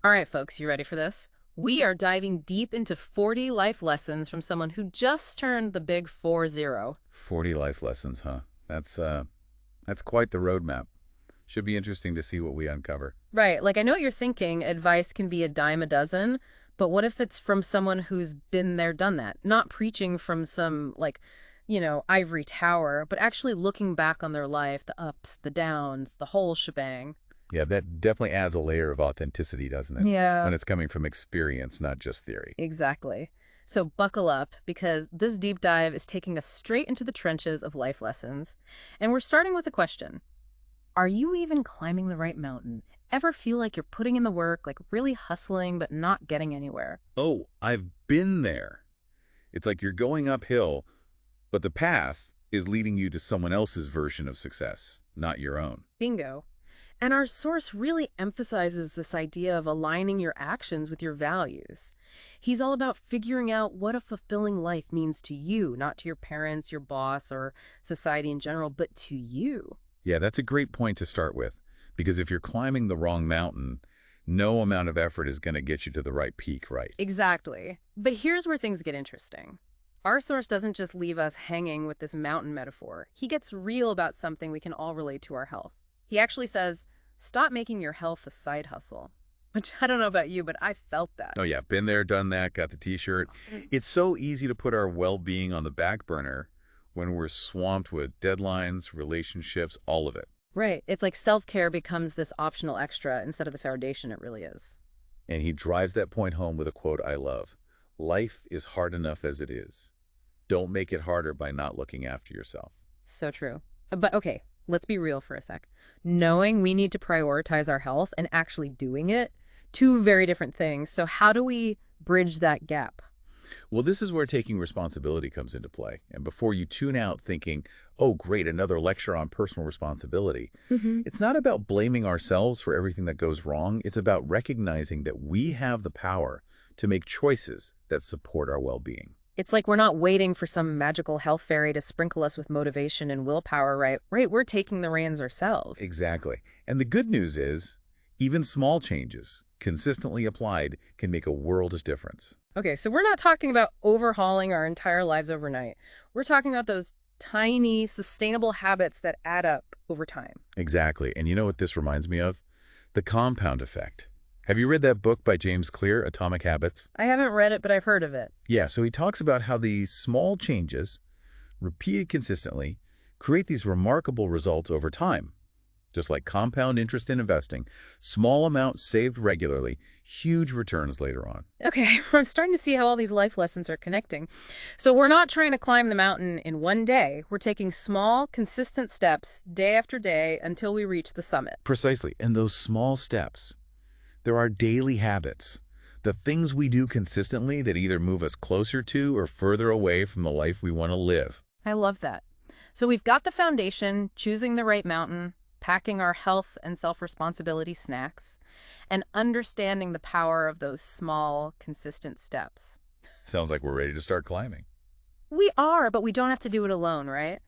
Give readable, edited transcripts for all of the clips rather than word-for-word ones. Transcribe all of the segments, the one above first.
All right, folks, you ready for this? We are diving deep into 40 life lessons from someone who just turned the big 40. 40 life lessons, huh? That's quite the roadmap. Should be interesting to see what we uncover. Right, like I know what you're thinking, advice can be a dime a dozen, but what if it's from someone who's been there, done that? Not preaching from some, ivory tower, but actually looking back on their life, the ups, the downs, the whole shebang. Yeah, that definitely adds a layer of authenticity, doesn't it? Yeah. When it's coming from experience, not just theory. Exactly. So buckle up because this deep dive is taking us straight into the trenches of life lessons. And we're starting with a question. Are you even climbing the right mountain? Ever feel like you're putting in the work, like really hustling, but not getting anywhere? Oh, I've been there. It's like you're going uphill, but the path is leading you to someone else's version of success, not your own. Bingo. And our source really emphasizes this idea of aligning your actions with your values. He's all about figuring out what a fulfilling life means to you, not to your parents, your boss, or society in general, but to you. Yeah, that's a great point to start with, because if you're climbing the wrong mountain, no amount of effort is going to get you to the right peak, right? Exactly. But here's where things get interesting. Our source doesn't just leave us hanging with this mountain metaphor. He gets real about something we can all relate to our health. He actually says, stop making your health a side hustle. Which I don't know about you, but I felt that. Oh yeah, been there, done that, got the t-shirt. It's so easy to put our well-being on the back burner when we're swamped with deadlines, relationships, all of it. Right. It's like self-care becomes this optional extra instead of the foundation it really is. And he drives that point home with a quote I love. Life is hard enough as it is. Don't make it harder by not looking after yourself. So true. But okay, let's be real for a sec. Knowing we need to prioritize our health and actually doing it, two very different things. So how do we bridge that gap? Well, this is where taking responsibility comes into play. And before you tune out thinking, oh, great, another lecture on personal responsibility, Hmm. it's not about blaming ourselves for everything that goes wrong. It's about recognizing that we have the power to make choices that support our well-being. It's like we're not waiting for some magical health fairy to sprinkle us with motivation and willpower, right? Right, we're taking the reins ourselves. Exactly. And the good news is, even small changes, consistently applied, can make a world of difference. Okay, so we're not talking about overhauling our entire lives overnight. We're talking about those tiny, sustainable habits that add up over time. Exactly. And you know what this reminds me of? The compound effect. Have you read that book by James Clear, Atomic Habits? I haven't read it, but I've heard of it. Yeah, so he talks about how these small changes, repeated consistently, create these remarkable results over time. Just like compound interest in investing, small amounts saved regularly, huge returns later on. Okay, I'm starting to see how all these life lessons are connecting. So we're not trying to climb the mountain in one day. We're taking small, consistent steps day after day until we reach the summit. Precisely. And those small steps, there are daily habits. The things we do consistently that either move us closer to or further away from the life we want to live. I love that. So we've got the foundation, choosing the right mountain, packing our health and self-responsibility snacks, and understanding the power of those small, consistent steps. Sounds like we're ready to start climbing. We are, but we don't have to do it alone, right?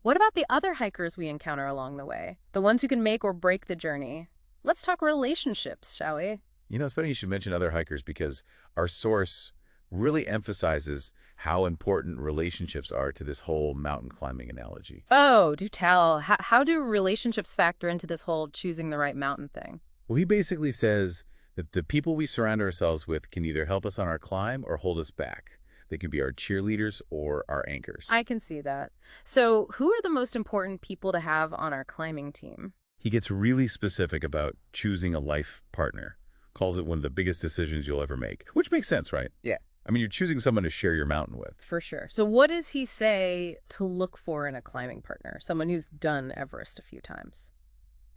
What about the other hikers we encounter along the way? The ones who can make or break the journey? Let's talk relationships, shall we? You know, it's funny you should mention other hikers because our source really emphasizes how important relationships are to this whole mountain climbing analogy. Oh, do tell. How do relationships factor into this whole choosing the right mountain thing? Well, he basically says that the people we surround ourselves with can either help us on our climb or hold us back. They can be our cheerleaders or our anchors. I can see that. So, who are the most important people to have on our climbing team? He gets really specific about choosing a life partner, calls it one of the biggest decisions you'll ever make, which makes sense, right? Yeah. I mean, you're choosing someone to share your mountain with. For sure. So, what does he say to look for in a climbing partner? Someone who's done Everest a few times.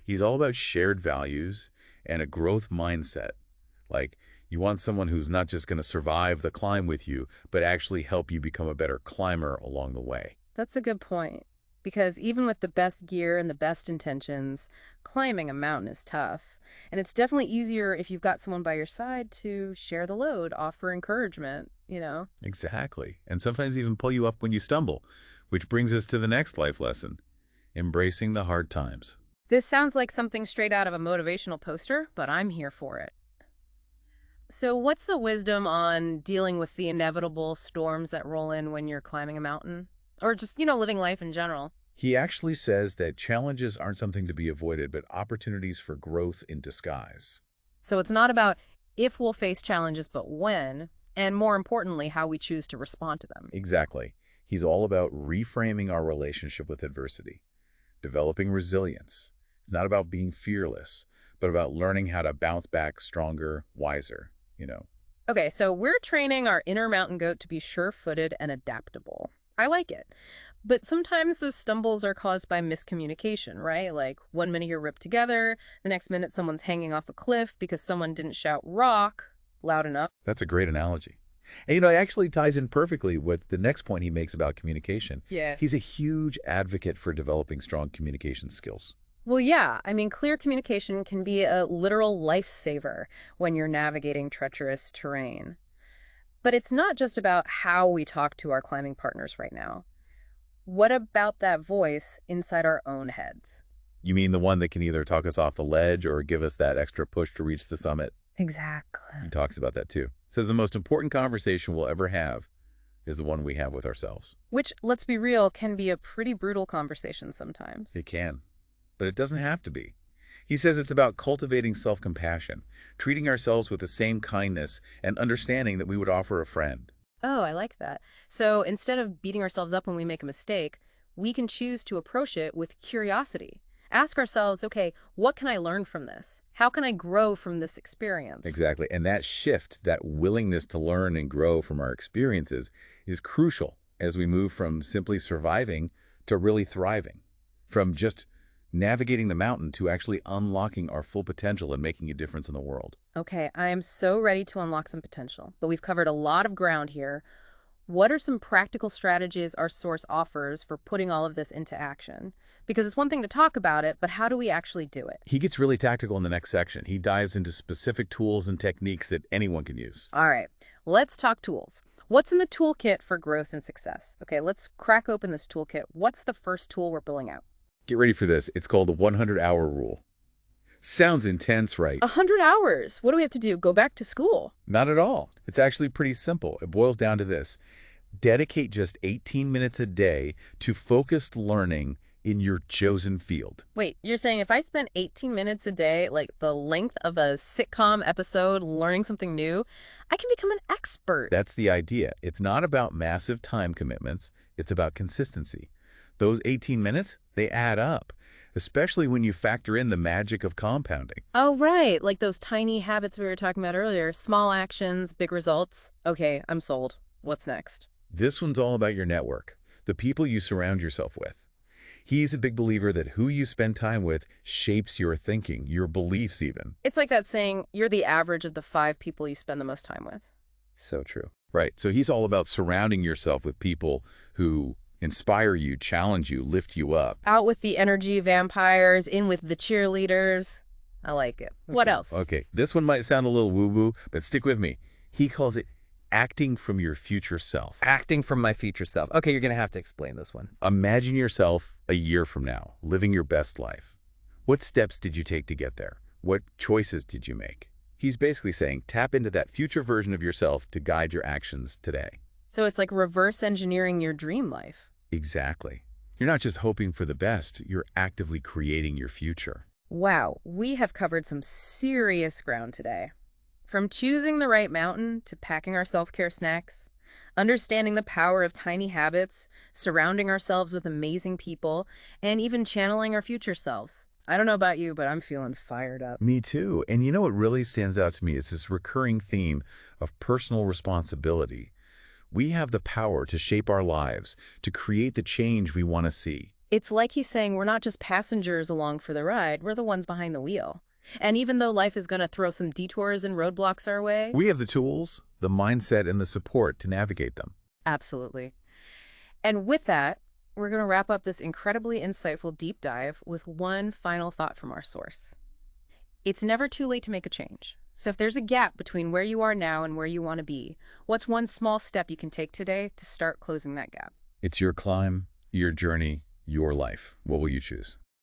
He's all about shared values and a growth mindset. Like, you want someone who's not just going to survive the climb with you, but actually help you become a better climber along the way. That's a good point. Because even with the best gear and the best intentions, climbing a mountain is tough. And it's definitely easier if you've got someone by your side to share the load, offer encouragement. Exactly. And sometimes even pull you up when you stumble, which brings us to the next life lesson, embracing the hard times. This sounds like something straight out of a motivational poster, but I'm here for it. So what's the wisdom on dealing with the inevitable storms that roll in when you're climbing a mountain? Or just, living life in general? He actually says that challenges aren't something to be avoided, but opportunities for growth in disguise. So it's not about if we'll face challenges, but when, and more importantly, how we choose to respond to them. Exactly. He's all about reframing our relationship with adversity, developing resilience. It's not about being fearless, but about learning how to bounce back stronger, wiser. Okay, so we're training our inner mountain goat to be sure-footed and adaptable. I like it. But sometimes those stumbles are caused by miscommunication, right? Like one minute you're ripped together, the next minute someone's hanging off a cliff because someone didn't shout rock loud enough. That's a great analogy. And it actually ties in perfectly with the next point he makes about communication. Yeah. He's a huge advocate for developing strong communication skills. Well, yeah, clear communication can be a literal lifesaver when you're navigating treacherous terrain. But it's not just about how we talk to our climbing partners right now. What about that voice inside our own heads? You mean the one that can either talk us off the ledge or give us that extra push to reach the summit? Exactly. He talks about that too. Says the most important conversation we'll ever have is the one we have with ourselves. Which, let's be real, can be a pretty brutal conversation sometimes. It can, but it doesn't have to be. He says it's about cultivating self-compassion, treating ourselves with the same kindness and understanding that we would offer a friend. Oh, I like that. So instead of beating ourselves up when we make a mistake, we can choose to approach it with curiosity. Ask ourselves, okay, what can I learn from this? How can I grow from this experience? Exactly. And that shift, that willingness to learn and grow from our experiences is crucial as we move from simply surviving to really thriving, from just navigating the mountain to actually unlocking our full potential and making a difference in the world. Okay, I am so ready to unlock some potential, but we've covered a lot of ground here. What are some practical strategies our source offers for putting all of this into action? Because it's one thing to talk about it, but how do we actually do it? He gets really tactical in the next section. He dives into specific tools and techniques that anyone can use. All right, let's talk tools. What's in the toolkit for growth and success? Okay, let's crack open this toolkit. What's the first tool we're pulling out? Get ready for this. It's called the 100-hour rule. Sounds intense, right? 100 hours. What do we have to do? Go back to school? Not at all. It's actually pretty simple. It boils down to this. Dedicate just 18 minutes a day to focused learning in your chosen field. Wait, you're saying if I spend 18 minutes a day, like the length of a sitcom episode, learning something new, I can become an expert? That's the idea. It's not about massive time commitments. It's about consistency. Those 18 minutes, they add up, especially when you factor in the magic of compounding. Oh, right. Like those tiny habits we were talking about earlier. Small actions, big results. Okay, I'm sold. What's next? This one's all about your network, the people you surround yourself with. He's a big believer that who you spend time with shapes your thinking, your beliefs even. It's like that saying, you're the average of the 5 people you spend the most time with. So true. Right. So he's all about surrounding yourself with people who inspire you, challenge you, lift you up. Out with the energy vampires, in with the cheerleaders. I like it. What else? Okay. This one might sound a little woo-woo, but stick with me. He calls it acting from your future self. Acting from my future self. Okay, you're going to have to explain this one. Imagine yourself a year from now, living your best life. What steps did you take to get there? What choices did you make? He's basically saying tap into that future version of yourself to guide your actions today. So it's like reverse engineering your dream life. Exactly. You're not just hoping for the best, you're actively creating your future. Wow, we have covered some serious ground today. From choosing the right mountain to packing our self-care snacks, understanding the power of tiny habits, surrounding ourselves with amazing people, and even channeling our future selves. I don't know about you, but I'm feeling fired up. Me too. And you know what really stands out to me is this recurring theme of personal responsibility. We have the power to shape our lives, to create the change we want to see. It's like he's saying we're not just passengers along for the ride, we're the ones behind the wheel. And even though life is going to throw some detours and roadblocks our way... We have the tools, the mindset, and the support to navigate them. Absolutely. And with that, we're going to wrap up this incredibly insightful deep dive with one final thought from our source. It's never too late to make a change. So if there's a gap between where you are now and where you want to be, what's one small step you can take today to start closing that gap? It's your climb, your journey, your life. What will you choose?